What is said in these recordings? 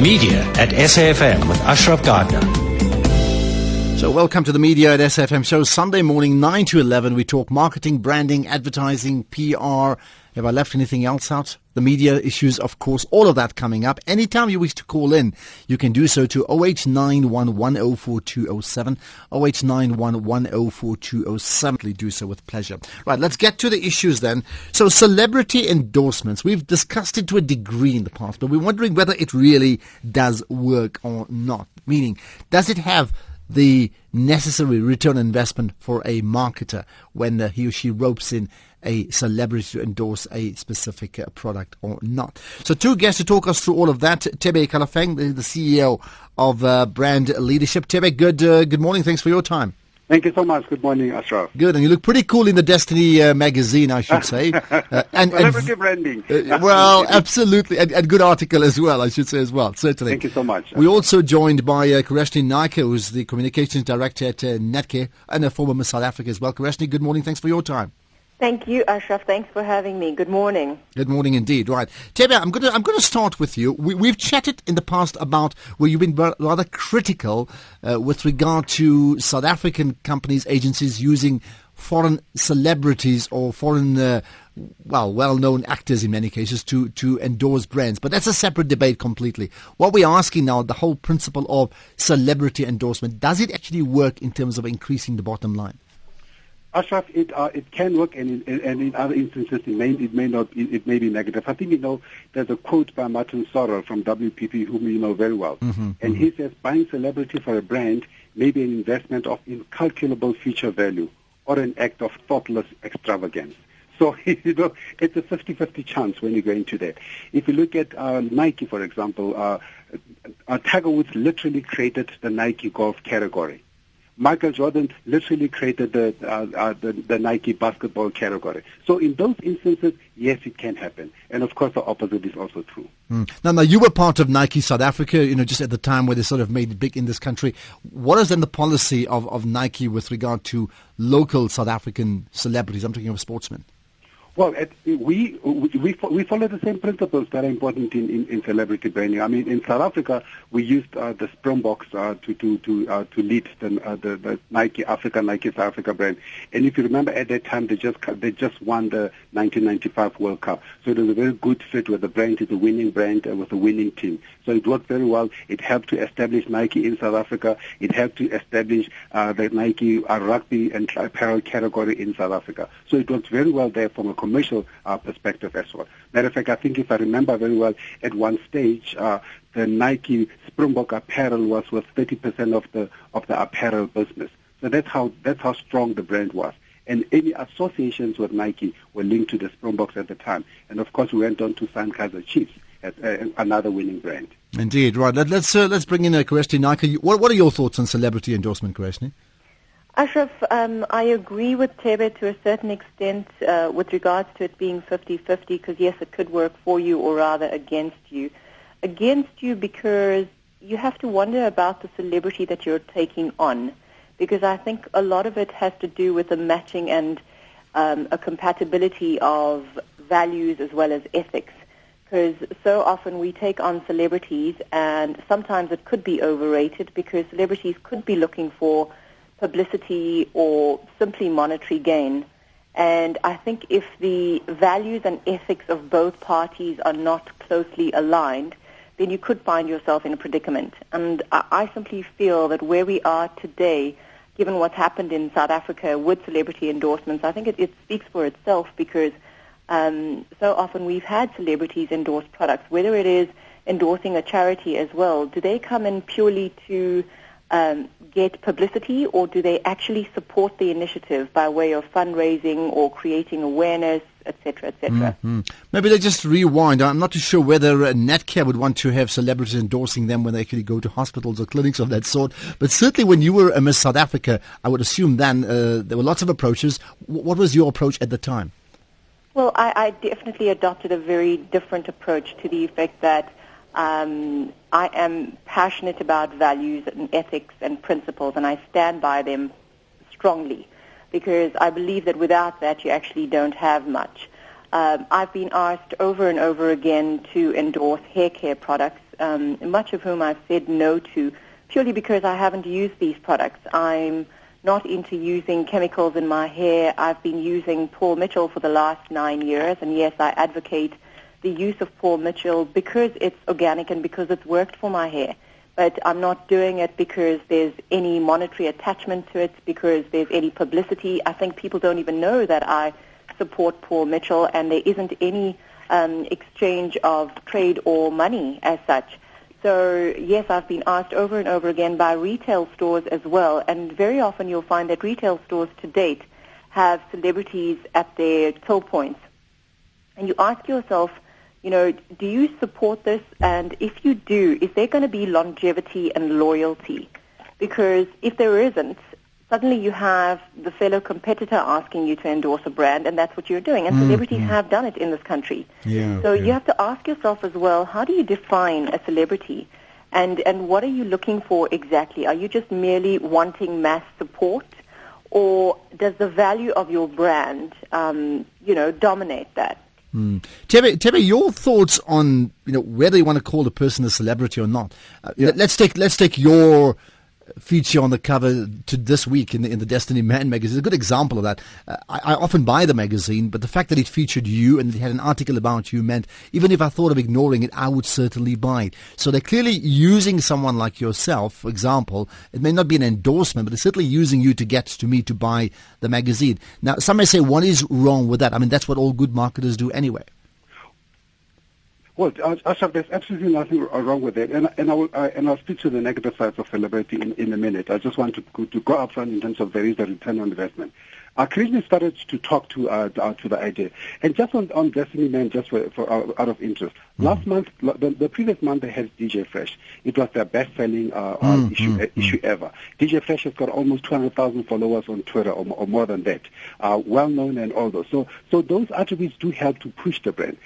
Media at SAFM with Ashraf Gardner. So welcome to the Media at SAFM show. Sunday morning, 9 to 11. We talk marketing, branding, advertising, PR. Have I left anything else out? The media issues, of course, all of that coming up. Anytime you wish to call in, you can do so to 0891104207, 0891104207. Please do so with pleasure. Right, let's get to the issues then. So celebrity endorsements, we've discussed it to a degree in the past, but we're wondering whether it really does work or not. Meaning, does it have the necessary return on investment for a marketer when he or she ropes in a celebrity to endorse a specific product or not? So two guests to talk us through all of that. Tebe Kalafeng, the CEO of Brand Leadership. Tebe, good morning. Thanks for your time. Thank you so much. Good morning, Ashraf. Good, and you look pretty cool in the Destiny magazine, I should say. And celebrity branding. Well, absolutely, and good article as well, I should say as well, certainly. Thank you so much. We're also joined by Kareshni Naika, who's the communications director at Netcare and a former Miss South Africa as well. Kareshni, good morning. Thanks for your time. Thank you, Ashraf. Thanks for having me. Good morning. Good morning indeed. Right. Tebe, I'm going to start with you. We've chatted in the past about where you've been rather critical with regard to South African companies, agencies using foreign celebrities or foreign, well-known actors in many cases to endorse brands. But that's a separate debate completely. What we're asking now, the whole principle of celebrity endorsement, does it actually work in terms of increasing the bottom line? Ashraf, it can work, and in other instances it may not. It may be negative. I think there's a quote by Martin Sorrell from WPP, whom you know very well, and he says, "Buying celebrity for a brand may be an investment of incalculable future value or an act of thoughtless extravagance." So, it's a 50-50 chance when you go into that. If you look at Nike, for example, Tiger Woods literally created the Nike golf category. Michael Jordan literally created the Nike basketball category. So in those instances, yes, it can happen. And of course, the opposite is also true. Now, you were part of Nike South Africa, just at the time where they sort of made it big in this country. What is then the policy of Nike with regard to local South African celebrities? I'm talking of sportsmen. Well, we follow the same principles that are important in celebrity branding. I mean, in South Africa, we used the Springboks to lead the Nike South Africa brand. And if you remember, at that time, they just won the 1995 World Cup. So it was a very good fit where the brand is a winning brand with a winning team. So it worked very well. It helped to establish Nike in South Africa. It helped to establish the Nike rugby and apparel category in South Africa. So it worked very well there from a commercial perspective as well. Matter of fact, I think if I remember very well, at one stage, the Nike Springbok apparel was worth 30% of the apparel business. So that's how strong the brand was. And any associations with Nike were linked to the Springboks at the time. And of course, we went on to sign Kaizer Chiefs as another winning brand. Indeed, right. Let's bring in Kareshni Naika. What are your thoughts on celebrity endorsement, Kareshni? Ashraf, I agree with Tebe to a certain extent with regards to it being 50-50, because yes, it could work for you or rather against you. Against you because you have to wonder about the celebrity that you're taking on, because I think a lot of it has to do with the matching and a compatibility of values as well as ethics. Because so often we take on celebrities, and sometimes it could be overrated because celebrities could be looking for publicity or simply monetary gain. And I think if the values and ethics of both parties are not closely aligned, then you could find yourself in a predicament. And I simply feel that where we are today, given what's happened in South Africa with celebrity endorsements, I think it speaks for itself, because so often we've had celebrities endorse products, whether it is endorsing a charity as well. Do they come in purely to get publicity, or do they actually support the initiative by way of fundraising or creating awareness, etc., etc.? Maybe they just rewind. I'm not too sure whether Netcare would want to have celebrities endorsing them when they actually go to hospitals or clinics of that sort. But certainly when you were a Miss South Africa, I would assume then there were lots of approaches. What was your approach at the time? Well, I definitely adopted a very different approach, to the effect that I am passionate about values and ethics and principles, and I stand by them strongly, because I believe that without that you actually don't have much. I've been asked over and over again to endorse hair care products, much of whom I've said no to, purely because I haven't used these products. I'm not into using chemicals in my hair. I've been using Paul Mitchell for the last 9 years, and yes, I advocate the use of Paul Mitchell because it's organic and because it's worked for my hair. But I'm not doing it because there's any monetary attachment to it, because there's any publicity. I think people don't even know that I support Paul Mitchell, and there isn't any exchange of trade or money as such. So, yes, I've been asked over and over again by retail stores as well, and very often you'll find that retail stores to date have celebrities at their till points. And you ask yourself, do you support this? And if you do, is there going to be longevity and loyalty? Because if there isn't, suddenly you have the fellow competitor asking you to endorse a brand, and that's what you're doing. And celebrities have done it in this country. So you have to ask yourself as well, how do you define a celebrity? And what are you looking for exactly? Are you just merely wanting mass support? Or does the value of your brand, dominate that? Tebe, your thoughts on whether you want to call a person a celebrity or not. Let's take your feature on the cover to this week in the Destiny Man magazine. It's a good example of that. I often buy the magazine, but the fact that it featured you and it had an article about you meant even if I thought of ignoring it, I would certainly buy it. So they're clearly using someone like yourself, for example. It may not be an endorsement, but it's certainly using you to get to me to buy the magazine. Now, some may say, what is wrong with that? I mean, that's what all good marketers do anyway. Well, Ashraf, there's absolutely nothing wrong with it, and I'll speak to the negative sides of celebrity in a minute. I just want to go up front in terms of there is a return on investment. I originally started to talk to the idea, and just on Destiny Man, just for out of interest. Last month, the previous month, they had DJ Fresh. It was their best-selling issue ever. DJ Fresh has got almost 200,000 followers on Twitter, or more than that. Well-known and all those. So those attributes do help to push the brand.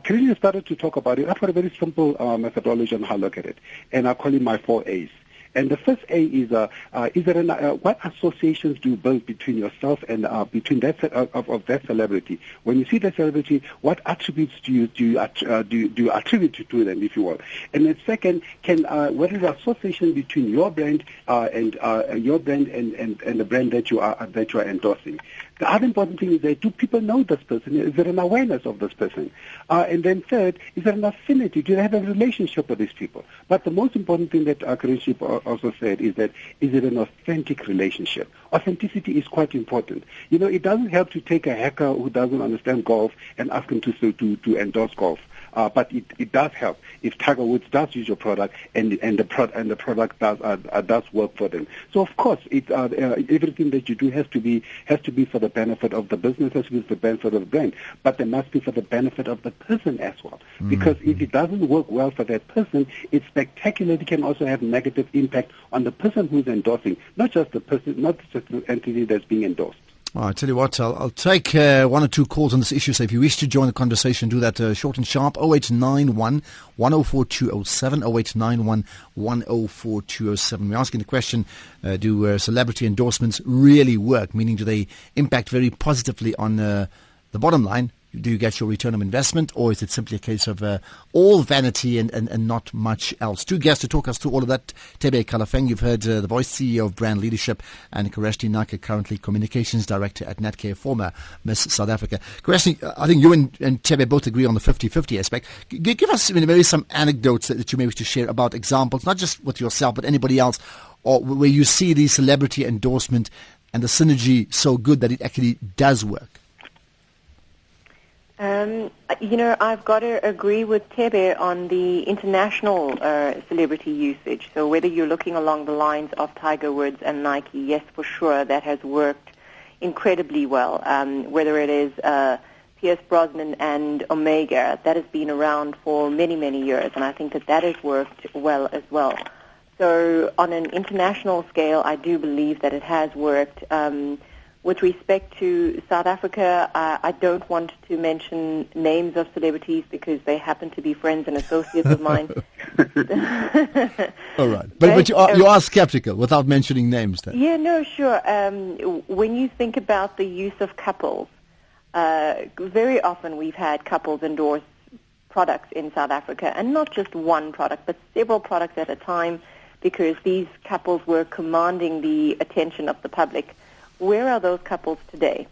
Karina started to talk about it. I've got a very simple methodology on how I look at it, and I call it my 4 A's. And the first A is there what associations do you build between yourself and between that of that celebrity? When you see that celebrity, what attributes do you attribute to them, if you will? And then second, what is the association between your brand and the brand that you are endorsing? The other important thing is that do people know this person? Is there an awareness of this person? And then third, is there an affinity? Do they have a relationship with these people? But the most important thing that Karinship also said is that is it an authentic relationship? Authenticity is quite important. It doesn't help to take a hacker who doesn't understand golf and ask him to endorse golf. But it does help if Tiger Woods does use your product and the product does work for them. So of course, everything that you do has to be for the benefit of the business, has to be for the benefit of the brand, but there must be for the benefit of the person as well. Because if it doesn't work well for that person, it spectacularly can also have negative impact on the person who's endorsing, not just the person, not just the entity that's being endorsed. Well, I tell you what, I'll take one or two calls on this issue. So if you wish to join the conversation, do that short and sharp. 0891 104 207, 0891 104 207. We're asking the question, do celebrity endorsements really work? Meaning, do they impact very positively on the bottom line? Do you get your return on investment, or is it simply a case of all vanity and not much else? Two guests to talk us through all of that. Tebe Kalafeng, you've heard the Voice CEO of Brand Leadership, and Kareshni Naka, currently Communications Director at Netcare, former Miss South Africa. Kareshni, I think you and Tebe both agree on the 50-50 aspect. Give us maybe some anecdotes that you may wish to share about examples, not just with yourself, but anybody else, or where you see the celebrity endorsement and the synergy so good that it actually does work. I've got to agree with Tebe on the international celebrity usage. So whether you're looking along the lines of Tiger Woods and Nike, yes, for sure, that has worked incredibly well. Whether it is Pierce Brosnan and Omega, that has been around for many, many years, and I think that has worked well as well. So on an international scale, I do believe that it has worked. With respect to South Africa, I don't want to mention names of celebrities because they happen to be friends and associates of mine. All right. But you are skeptical without mentioning names then? Yeah, no, sure. When you think about the use of couples, very often we've had couples endorse products in South Africa, and not just one product, but several products at a time, because these couples were commanding the attention of the public. Where are those couples today?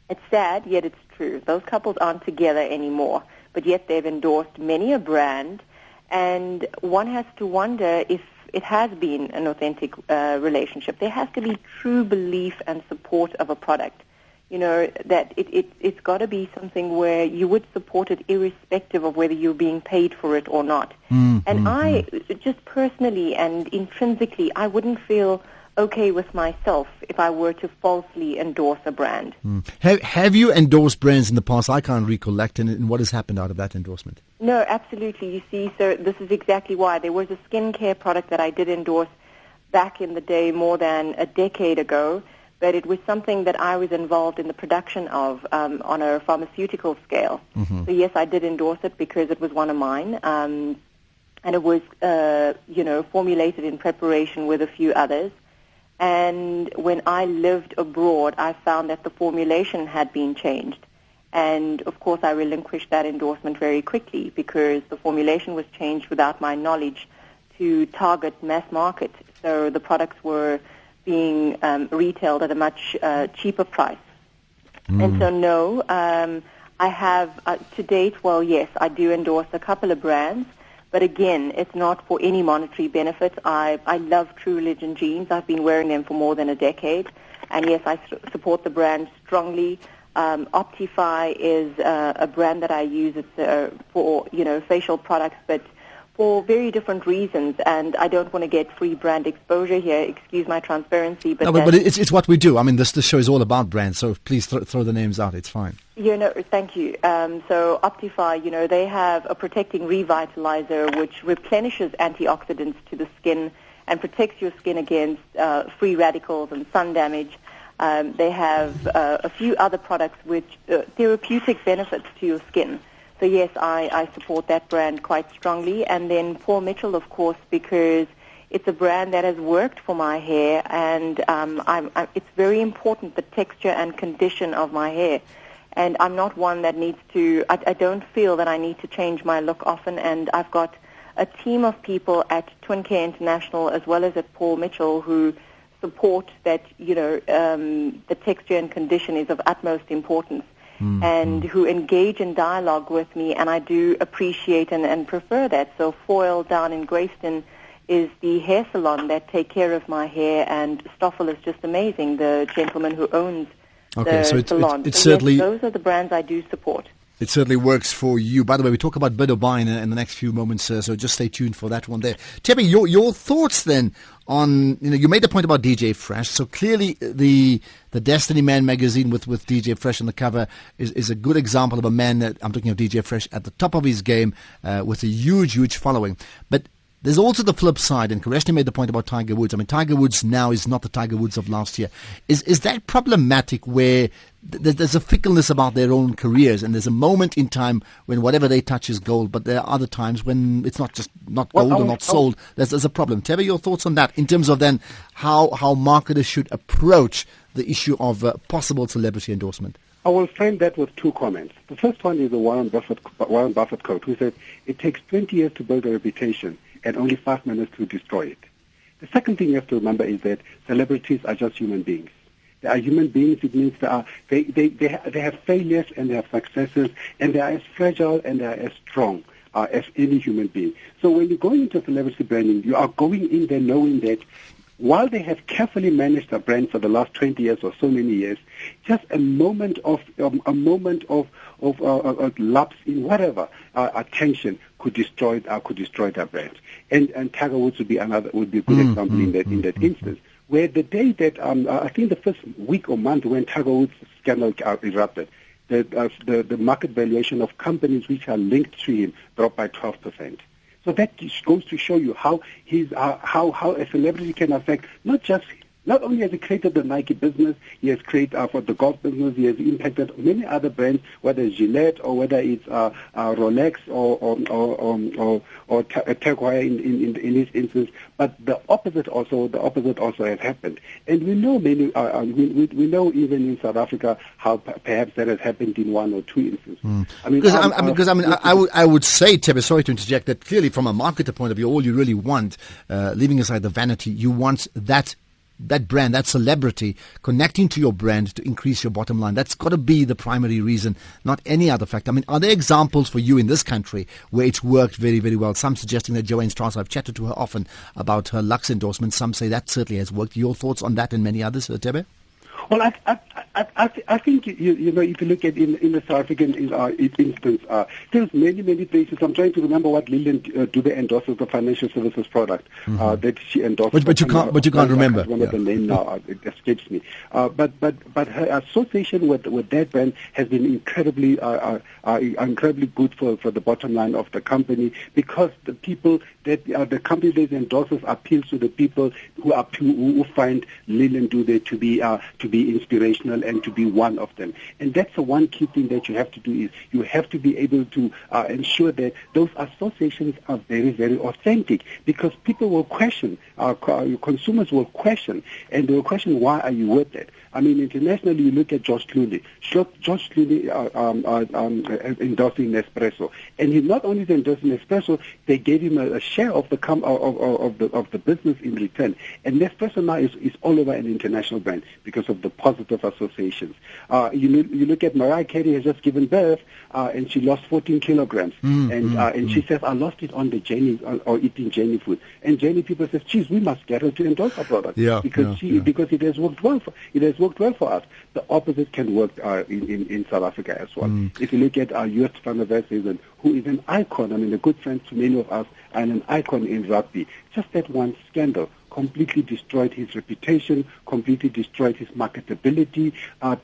It's sad, yet it's true. Those couples aren't together anymore, but yet they've endorsed many a brand, and one has to wonder if it has been an authentic relationship. There has to be true belief and support of a product. You know, that it's got to be something where you would support it irrespective of whether you're being paid for it or not. I, just personally and intrinsically, I wouldn't feel okay with myself if I were to falsely endorse a brand. Have you endorsed brands in the past? I can't recollect, and what has happened out of that endorsement? No, absolutely. You see, so this is exactly why. There was a skincare product that I did endorse back in the day more than a decade ago, but it was something that I was involved in the production of on a pharmaceutical scale. So yes, I did endorse it because it was one of mine, and it was, formulated in preparation with a few others. And when I lived abroad, I found that the formulation had been changed. And, of course, I relinquished that endorsement very quickly because the formulation was changed without my knowledge to target mass market. So the products were being retailed at a much cheaper price. And so, no, I have, to date, well, yes, I do endorse a couple of brands. But again, it's not for any monetary benefit. I love True Religion jeans. I've been wearing them for more than a decade. And yes, I support the brand strongly. Optify is a brand that I use. It's for, facial products, but for very different reasons. And I don't want to get free brand exposure here. Excuse my transparency. But, but it's what we do. I mean, this show is all about brands, so please throw the names out. It's fine. Thank you. So Optify, they have a protecting revitalizer which replenishes antioxidants to the skin and protects your skin against free radicals and sun damage. They have a few other products which therapeutic benefits to your skin. So yes, I support that brand quite strongly. And then Paul Mitchell, of course, because it's a brand that has worked for my hair, and it's very important, the texture and condition of my hair. And I'm not one that needs to, I don't feel that I need to change my look often, and I've got a team of people at Twin Care International as well as at Paul Mitchell who support that, the texture and condition is of utmost importance, and who engage in dialogue with me, and I do appreciate and prefer that. So Foyle down in Greyston is the hair salon that take care of my hair, and Stoffel is just amazing, the gentleman who owns the salon. It's certainly, yes, those are the brands I do support. It certainly works for you. By the way, we talk about Bidobine in the next few moments, so just stay tuned for that one there. Tebby, your thoughts then on, you made the point about DJ Fresh. So clearly the Destiny Man magazine with DJ Fresh on the cover is a good example of a man that, I'm talking of DJ Fresh, at the top of his game with a huge following. But there's also the flip side, and Kareshni made the point about Tiger Woods. I mean, Tiger Woods now is not the Tiger Woods of last year. Is that problematic where there's a fickleness about their own careers, and there's a moment in time when whatever they touch is gold, but there are other times when it's not gold or not sold. There's a problem. Tebbe, your thoughts on that in terms of then how marketers should approach the issue of possible celebrity endorsement? I will frame that with two comments. The first one is the Warren Buffett quote, who said, "It takes 20 years to build a reputation and only 5 minutes to destroy it." The second thing you have to remember is that celebrities are just human beings. They are human beings. It means they have failures and they have successes, and they are as fragile and they are as strong as any human being. So when you go into celebrity branding, you are going in there knowing that while they have carefully managed their brand for the last 20 years or so many years, just a moment of lapse in whatever attention could destroy their brand. And Tiger Woods would be a good example in that instance. Where the day that I think the first week or month when Tiger Woods scandal erupted, the market valuation of companies which are linked to him dropped by 12%. So that goes to show you how a celebrity can affect not just Not only has he created the Nike business, he has created for the golf business, he has impacted many other brands, whether it's Gillette or whether it's Rolex or Tag Heuer in this instance. But the opposite also has happened. And we know we know even in South Africa how perhaps that has happened in one or two instances. I would say, Tebe, sorry to interject, that clearly from a marketer point of view, all you really want, leaving aside the vanity, you want that brand, that celebrity connecting to your brand to increase your bottom line. That's got to be the primary reason, not any other factor. I mean, are there examples for you in this country where it's worked very, very well? Some suggesting that Joanne Strauss, I've chatted to her often about her Lux endorsement. Some say that certainly has worked. Your thoughts on that and many others, Tebe? Well, I think you know, if you look at in the South African instance, there's many places. I'm trying to remember what Lillian Dube endorses, the financial services product that she endorsed. But you can't remember. I can't remember the name now. It escapes me. But her association with that brand has been incredibly good for the bottom line of the company, because the people that the company that endorses appeals to the people who find Lillian Dube to be inspirational and to be one of them. And that's the one key thing that you have to do, is you have to be able to ensure that those associations are very, very authentic, because people will question, consumers will question, and they will question, why are you with it? I mean, internationally, you look at George Clooney. George Clooney endorsing Nespresso, and he not only is endorsing Nespresso, they gave him a share of the business in return. And Nespresso now is all over an international brand because of the positive associations. You look at Mariah Carey has just given birth, and she lost 14 kilograms, and she says, I lost it on the Jenny or eating Jenny food. And Jenny people says, geez, we must get her to endorse our product because it has worked well. Worked well for us. The opposite can work in South Africa as well. If you look at US Van der Westhuizen, who is an icon, I mean, a good friend to many of us, and an icon in rugby, just that one scandal completely destroyed his reputation, completely destroyed his marketability.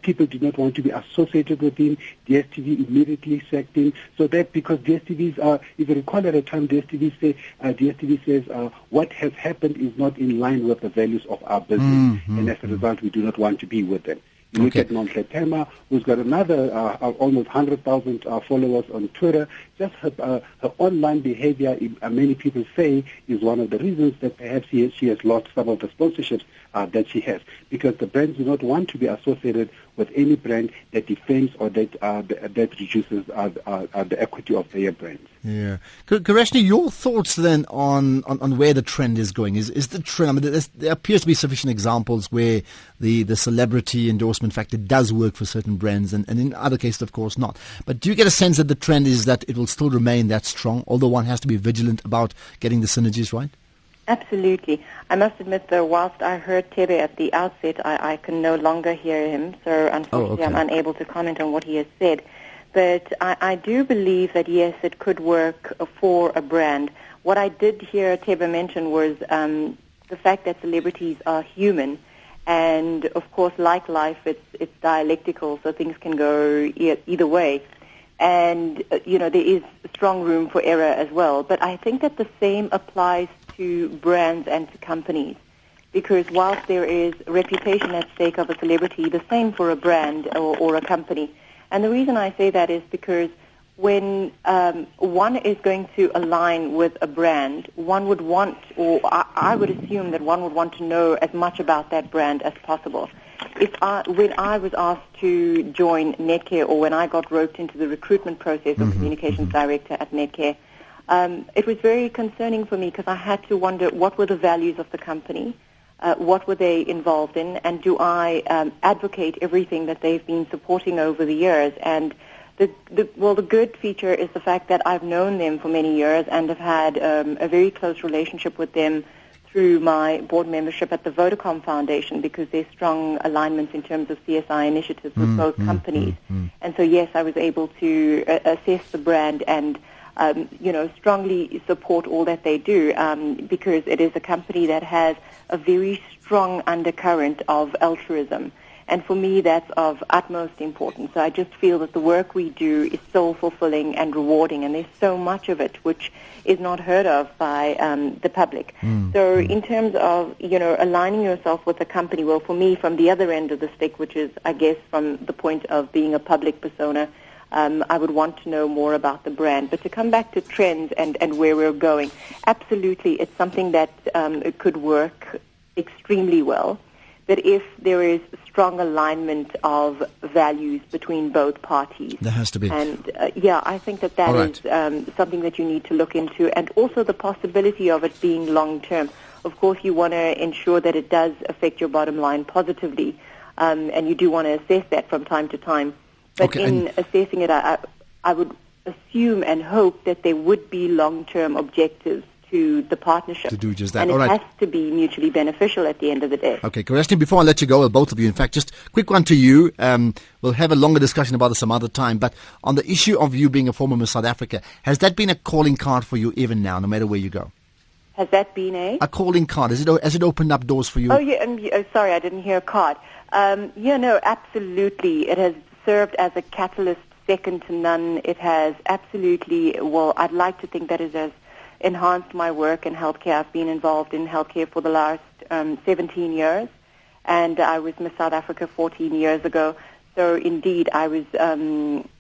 People did not want to be associated with him. DSTV immediately sacked him. So that, because DSTV's, if you recall at the time, DSTV says what has happened is not in line with the values of our business, and as a result, we do not want to be with them. You look at Nonhle Tema, who's got another almost 100,000 followers on Twitter. Just her online behavior, many people say, is one of the reasons that perhaps she has lost some of the sponsorships that she has, because the brands do not want to be associated with any brand that defames or that reduces the equity of their brands. Yeah. Kareshni, your thoughts then on where the trend is going? Is the trend, I mean, there appears to be sufficient examples where the celebrity endorsement factor does work for certain brands, and in other cases, of course, not. But do you get a sense that the trend is that it will still remain that strong, although one has to be vigilant about getting the synergies right? Absolutely. I must admit, though, whilst I heard Tebe at the outset, I can no longer hear him, so unfortunately I'm unable to comment on what he has said. But I do believe that, yes, it could work for a brand. What I did hear Tebe mention was the fact that celebrities are human, and, of course, like life, it's dialectical, so things can go either way. And, there is strong room for error as well. But I think that the same applies to brands and to companies, because whilst there is reputation at stake of a celebrity, the same for a brand or a company. And the reason I say that is because when one is going to align with a brand, one would want, or I would assume that one would want to know as much about that brand as possible. When I was asked to join Netcare, or when I got roped into the recruitment process of communications director at Netcare, it was very concerning for me, because I had to wonder what were the values of the company, what were they involved in, and do I advocate everything that they've been supporting over the years. And the good feature is the fact that I've known them for many years and have had a very close relationship with them through my board membership at the Vodacom Foundation, because there's strong alignments in terms of CSI initiatives with both companies. And so, yes, I was able to assess the brand and strongly support all that they do, because it is a company that has a very strong undercurrent of altruism. And for me, that's of utmost importance. So I just feel that the work we do is so fulfilling and rewarding, and there's so much of it which is not heard of by the public. So in terms of, aligning yourself with a company, well, for me, from the other end of the stick, which is, I guess, from the point of being a public persona, I would want to know more about the brand. But to come back to trends and where we're going, absolutely, it's something that it could work extremely well. But if there is strong alignment of values between both parties. There has to be. And, I think that is something that you need to look into. And also the possibility of it being long-term. Of course, you want to ensure that it does affect your bottom line positively. And you do want to assess that from time to time. But in assessing it, I would assume and hope that there would be long-term objectives to the partnership. To do just that. And it has to be mutually beneficial at the end of the day. Okay, Kareshni, before I let you go, well, both of you, in fact, just quick one to you. We'll have a longer discussion about this some other time. But on the issue of you being a former Miss South Africa, has that been a calling card for you even now, no matter where you go? Has that been a calling card? Has it opened up doors for you? Oh, yeah. Sorry, I didn't hear a card. Absolutely. It has served as a catalyst second to none. It has absolutely, I'd like to think that it has enhanced my work in healthcare. I've been involved in healthcare for the last 17 years, and I was Miss South Africa 14 years ago. So indeed, I was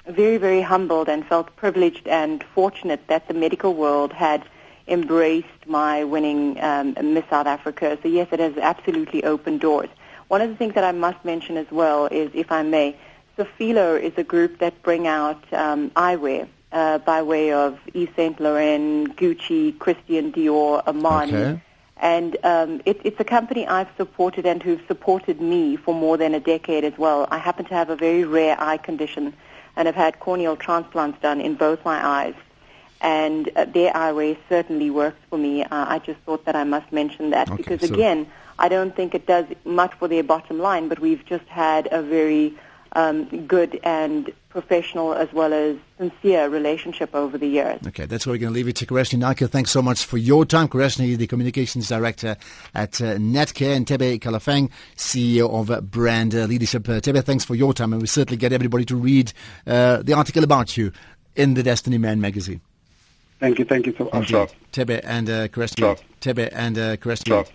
very, very humbled and felt privileged and fortunate that the medical world had embraced my winning Miss South Africa. So yes, it has absolutely opened doors. One of the things that I must mention as well is, if I may, Sofilo is a group that bring out eyewear. By way of Yves Saint Laurent, Gucci, Christian Dior, Armani. Okay. And it's a company I've supported and who've supported me for more than a decade as well. I happen to have a very rare eye condition and have had corneal transplants done in both my eyes. And their eyewear certainly works for me. I just thought that I must mention that because, again, I don't think it does much for their bottom line, but we've just had a very good and professional as well as sincere relationship over the years. Okay, that's where we're going to leave it to Kareshni Naika. Thanks so much for your time. Kareshni, the Communications Director at Netcare, and Tebe Kalafang, CEO of Brand Leadership. Tebe, thanks for your time, and we certainly get everybody to read the article about you in the Destiny Man magazine. Thank you so much. Tebe and Kareshni. Tebe and Kareshni.